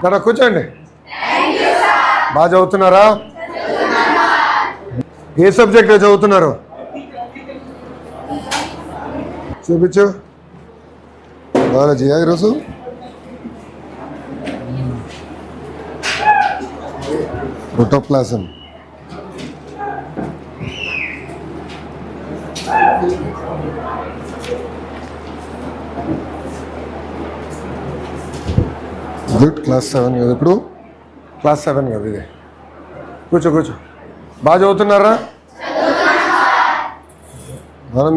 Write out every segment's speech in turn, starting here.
జర కూర్చోండి. బాగా చదువుతున్నారా? ఏ సబ్జెక్ట్ చదువుతున్నారు? చూపించు. బయాలజీయా ఈరోజు? ప్రోటోప్లాజం. గుడ్. క్లాస్ 7 కదా ఇప్పుడు? క్లాస్ 7 కదా ఇది. కూర్చో కూర్చో. బాగా చదువుతున్నారా?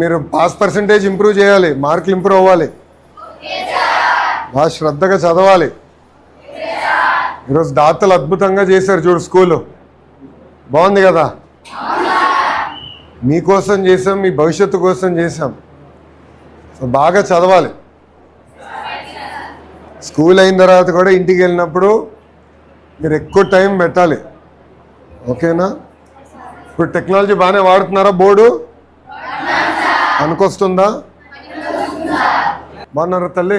మీరు పాస్ పర్సంటేజ్ ఇంప్రూవ్ చేయాలి, మార్కులు ఇంప్రూవ్ అవ్వాలి, బాగా శ్రద్ధగా చదవాలి. ఈరోజు దాతలు అద్భుతంగా చేశారు చూడు, స్కూలు బాగుంది కదా. మీకోసం చేసాం, మీ భవిష్యత్తు కోసం చేసాం. సో బాగా చదవాలి. స్కూల్ అయిన తర్వాత కూడా ఇంటికి వెళ్ళినప్పుడు మీరు ఎక్కువ టైం పెట్టాలి, ఓకేనా? ఇప్పుడు టెక్నాలజీ బాగానే వాడుతున్నారా? బోర్డు అనుకొస్తుందా? బాగున్నారా తల్లి?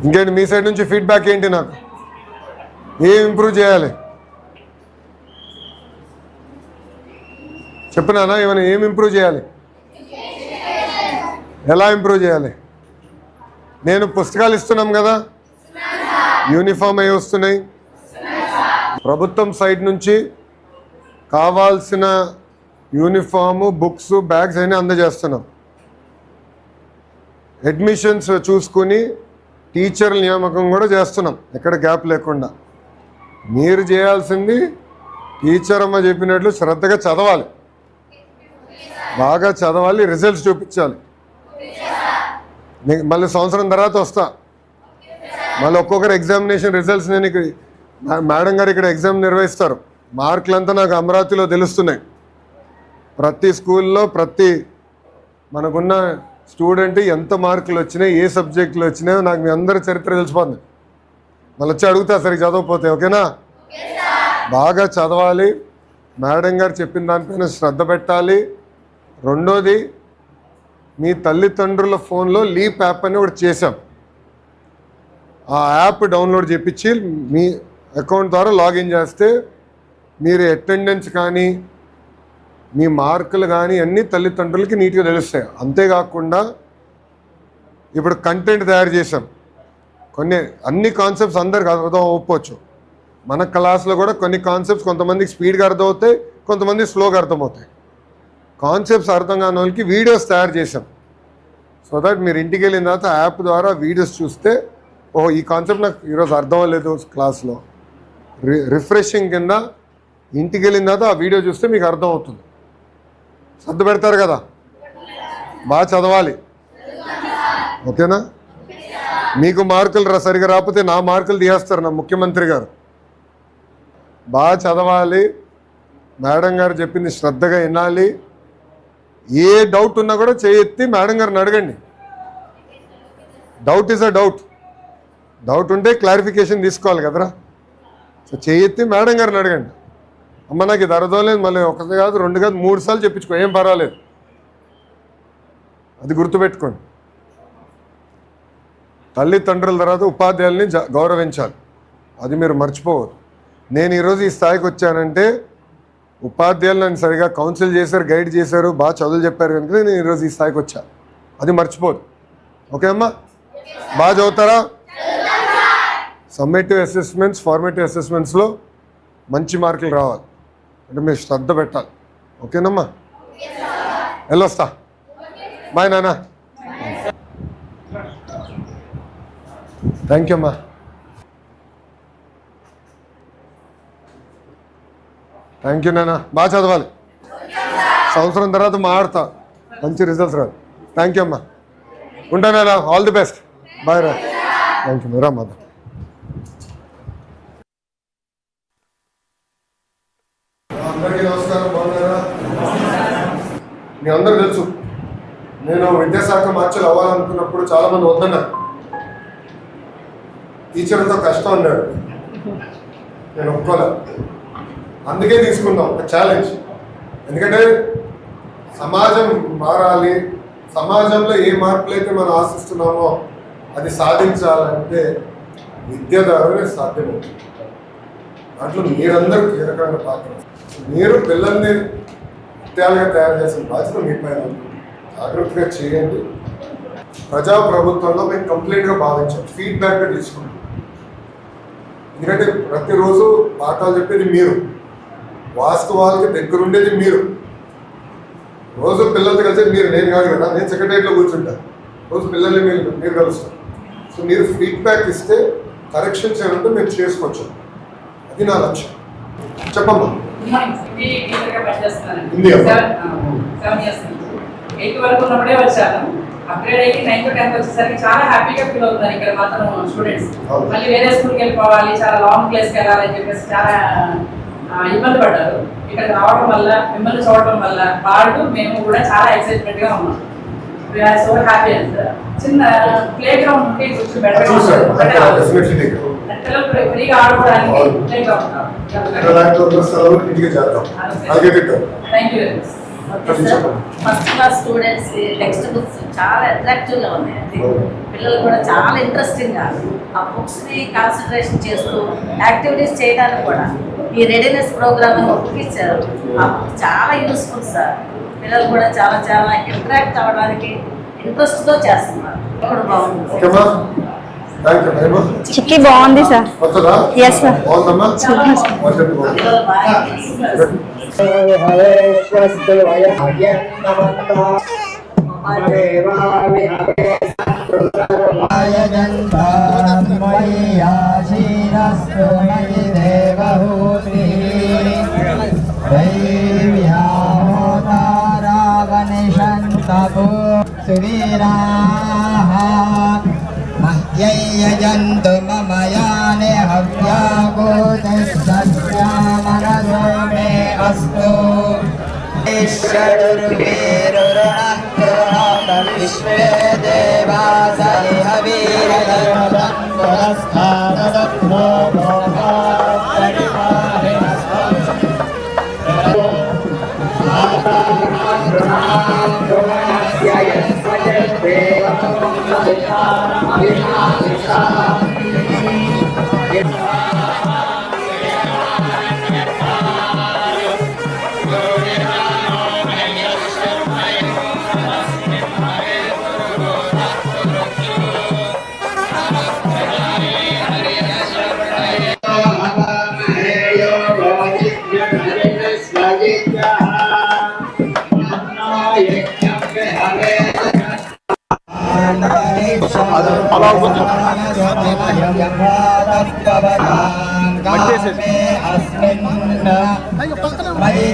ఇంకేంటి మీ సైడ్ నుంచి ఫీడ్బ్యాక్ ఏంటి? నాకు ఏం ఇంప్రూవ్ చేయాలి చెప్పినానా? ఏమైనా ఏం ఇంప్రూవ్ చేయాలి? ఎలా ఇంప్రూవ్ చేయాలి? నేను పుస్తకాలు ఇస్తున్నాం కదా, యూనిఫామ్ అవి వస్తున్నాయి. ప్రభుత్వం సైడ్ నుంచి కావాల్సిన యూనిఫాము, బుక్స్, బ్యాగ్స్ అయినా అందజేస్తున్నాం. అడ్మిషన్స్ చూసుకుని టీచర్ల నియామకం కూడా చేస్తున్నాం, ఎక్కడ గ్యాప్ లేకుండా. మీరు చేయాల్సింది టీచర్ అమ్మ చెప్పినట్లు శ్రద్ధగా చదవాలి, బాగా చదవాలి, రిజల్ట్స్ చూపించాలి. మళ్ళీ సంవత్సరం తర్వాత వస్తా, మళ్ళీ ఒక్కొక్కరు ఎగ్జామినేషన్ రిజల్ట్స్ నేను ఇక్కడ మేడం గారు ఇక్కడ ఎగ్జామ్ నిర్వహిస్తారు. మార్కులంతా నాకు అమరావతిలో తెలుస్తున్నాయి. ప్రతి స్కూల్లో ప్రతి మనకున్న స్టూడెంట్ ఎంత మార్కులు వచ్చినాయి, ఏ సబ్జెక్టులు వచ్చినాయో నాకు మీ అందరి చరిత్ర తెలిసిపోతుంది. మళ్ళీ వచ్చి అడుగుతా సరే చదవకపోతే, ఓకేనా? బాగా చదవాలి, మేడం గారు చెప్పిన దానిపైన శ్రద్ధ పెట్టాలి. రెండోది, మీ తల్లిదండ్రుల ఫోన్లో లీప్ యాప్ అని ఒకటి చేశాం. ఆ యాప్ డౌన్లోడ్ చేయించి మీ అకౌంట్ ద్వారా లాగిన్ చేస్తే మీరు అటెండెన్స్ కానీ మీ మార్కులు కానీ అన్నీ తల్లిదండ్రులకి నీట్గా తెలుస్తాయి. అంతేకాకుండా ఇప్పుడు కంటెంట్ తయారు చేసాం. అన్ని కాన్సెప్ట్స్ అందరికి అర్థం అవ్వకపోవచ్చు. మన క్లాస్లో కూడా కొన్ని కాన్సెప్ట్స్ కొంతమందికి స్పీడ్గా అర్థమవుతాయి, కొంతమంది స్లోగా అర్థమవుతాయి. కాన్సెప్ట్స్ అర్థం కాని వాళ్ళకి వీడియోస్ తయారు చేసాం. సో దట్ మీరు ఇంటికి వెళ్ళిన తర్వాత యాప్ ద్వారా వీడియోస్ చూస్తే, ఓహో ఈ కాన్సెప్ట్ నాకు ఈరోజు అర్థం అవ్వలేదు క్లాస్లో, రిఫ్రెషింగ్ కింద ఇంటికి వెళ్ళిన తర్వాత ఆ వీడియో చూస్తే మీకు అర్థం అవుతుంది. శ్రద్ధ పెడతారు కదా, బాగా చదవాలి, ఓకేనా? మీకు మార్కులు సరిగా రాకపోతే నా మార్కులు తీయేస్తారు నా ముఖ్యమంత్రి గారు. బాగా చదవాలి, మేడం గారు చెప్పింది శ్రద్ధగా వినాలి. ఏ డౌట్ ఉన్నా కూడా చేయెత్తి మేడం గారిని అడగండి. Doubt is a doubt. Doubt ఉంటే క్లారిఫికేషన్ తీసుకోవాలి కదరా. సో చేయెత్తి మేడం గారిని అడగండి. అమ్మ నాకు ఇది అర్థం లేదు, మళ్ళీ ఒకటి కాదు 2 కాదు 3 సార్లు చెప్పించుకో, ఏం పర్వాలేదు. అది గుర్తుపెట్టుకోండి. తల్లిదండ్రుల తర్వాత ఉపాధ్యాయుల్ని గౌరవించాలి, అది మీరు మర్చిపోవద్దు. నేను ఈరోజు ఈ స్థాయికి వచ్చానంటే ఉపాధ్యాయులు నన్ను సరిగా కౌన్సిల్ చేశారు, గైడ్ చేశారు, బాగా చదువులు చెప్పారు కనుక నేను ఈరోజు ఈ స్థాయికి వచ్చాను. అది మర్చిపోదు, ఓకే అమ్మా? బాగా చదువుతారా? సమ్మేటివ్ అసెస్మెంట్స్, ఫార్మేటివ్ అసెస్మెంట్స్లో మంచి మార్కులు రావాలి అంటే మీరు శ్రద్ధ పెట్టాలి, ఓకేనమ్మా? వెళ్ళొస్తా, బాయ్ నాన్న. థ్యాంక్ యూ అమ్మా. థ్యాంక్ యూ నాన్న, బాగా చదవాలి. సంవత్సరం తర్వాత మాట్లాడతా, మంచి రిజల్ట్స్ రాదు. థ్యాంక్ యూ అమ్మా, ఉంటానా? ఆల్ ది బెస్ట్, బాయ్ రా. థ్యాంక్ యూ రా మదర్. అందరికీ నమస్కారం, బాగున్నారా? మీ అందరూ తెలుసు నేను విద్యాశాఖ మార్చులు అవ్వాలనుకున్నప్పుడు చాలామంది వద్దన్నారు. టీచర్తో కష్టం అన్నాడు. నేను ఒప్పుకోలే. అందుకే తీసుకున్నాం ఒక ఛాలెంజ్. ఎందుకంటే సమాజం మారాలి, సమాజంలో ఏ మార్పులు అయితే మనం ఆశిస్తున్నామో అది సాధించాలంటే విద్య ద్వారానే సాధ్యమవుతుంది. దాంట్లో మీరందరూ కీలకమైన పాత్ర. మీరు పిల్లల్ని విద్యాలుగా తయారు చేసిన బాధ్యత మీ పైన ఉంది. జాగ్రత్తగా చేయండి. ప్రజాప్రభుత్వంలో మేము కంప్లీట్గా భావించాం, ఫీడ్బ్యాక్గా తీసుకుంటాం. ఎందుకంటే ప్రతిరోజు పాఠాలు చెప్పేది మీరు, వాస్తవాలకి దగ్గరుండేది మీరు. రోజు పిల్లలతో కలిసి మీరు, నేను కాదు కదా, నేను సెక్రటరీలో కూర్చుంటాను, రోజు పిల్లల్ని మీరు కలుస్తారు. సో మీరు ఫీడ్బ్యాక్ ఇస్తే కరెక్షన్స్ ఏమంటే మేము చేసుకోవచ్చు. అది నా లక్ష్యం. చెప్పమ్మా. హిందీ ఎయిత్ వరకు ఉన్నప్పుడే వచ్చాను. అప్గ్రేడ్ అయ్యి 9th 10th వచ్చేసరికి చాలా హ్యాపీగా ఫీల్ అవుతున్నారు ఇక్కడ మాత్రం స్టూడెంట్స్. మళ్ళీ వేరే స్కూల్కి వెళ్ళిపోవాలి, చాలా లాంగ్ ప్లేస్కి వెళ్ళాలని చెప్పేసి చాలా ఇబ్బంది పడ్డారు. ఇక్కడ రావడం వల్ల, మిమ్మల్ని చూడటం వల్ల వాళ్ళు మేము కూడా చాలా ఎక్సైట్మెంట్గా ఉన్నాం. We're so happy. చిన్న ప్లే గ్రౌండ్ ఉంటే కొంచెం బెటర్ పిల్లలు ఫ్రీగా ఆడుకోవడానికి playground. Thank you very much. First class students textbooks చాలా అట్రాక్టివ్గా ఉన్నాయి. పిల్లలు కూడా చాలా ఇంట్రెస్టింగ్గా ఆ బుక్స్ని కాన్సన్ట్రేషన్ చేస్తూ యాక్టివిటీస్ చేయడానికి కూడా ఈ రెడీనెస్ ప్రోగ్రామ్ బుక్ ఇచ్చారు. ఆ బుక్ చాలా యూస్ఫుల్ సార్. పిల్లలు కూడా చాలా చాలా ఇంటరాక్ట్ అవ్వడానికి ఇంట్రెస్ట్తో చేస్తున్నారు. కూడా బాగుంది. చిక్కీ బాగుంది సార్. Yes sir. యజంతు మమ యానే హవ్యాగోదస్యామనసో మే అస్తు ఈశ్వరుర్వేరురుణః విశ్వే దేవాసరి హవీరయమదంపురస్థానదగ్నో మయి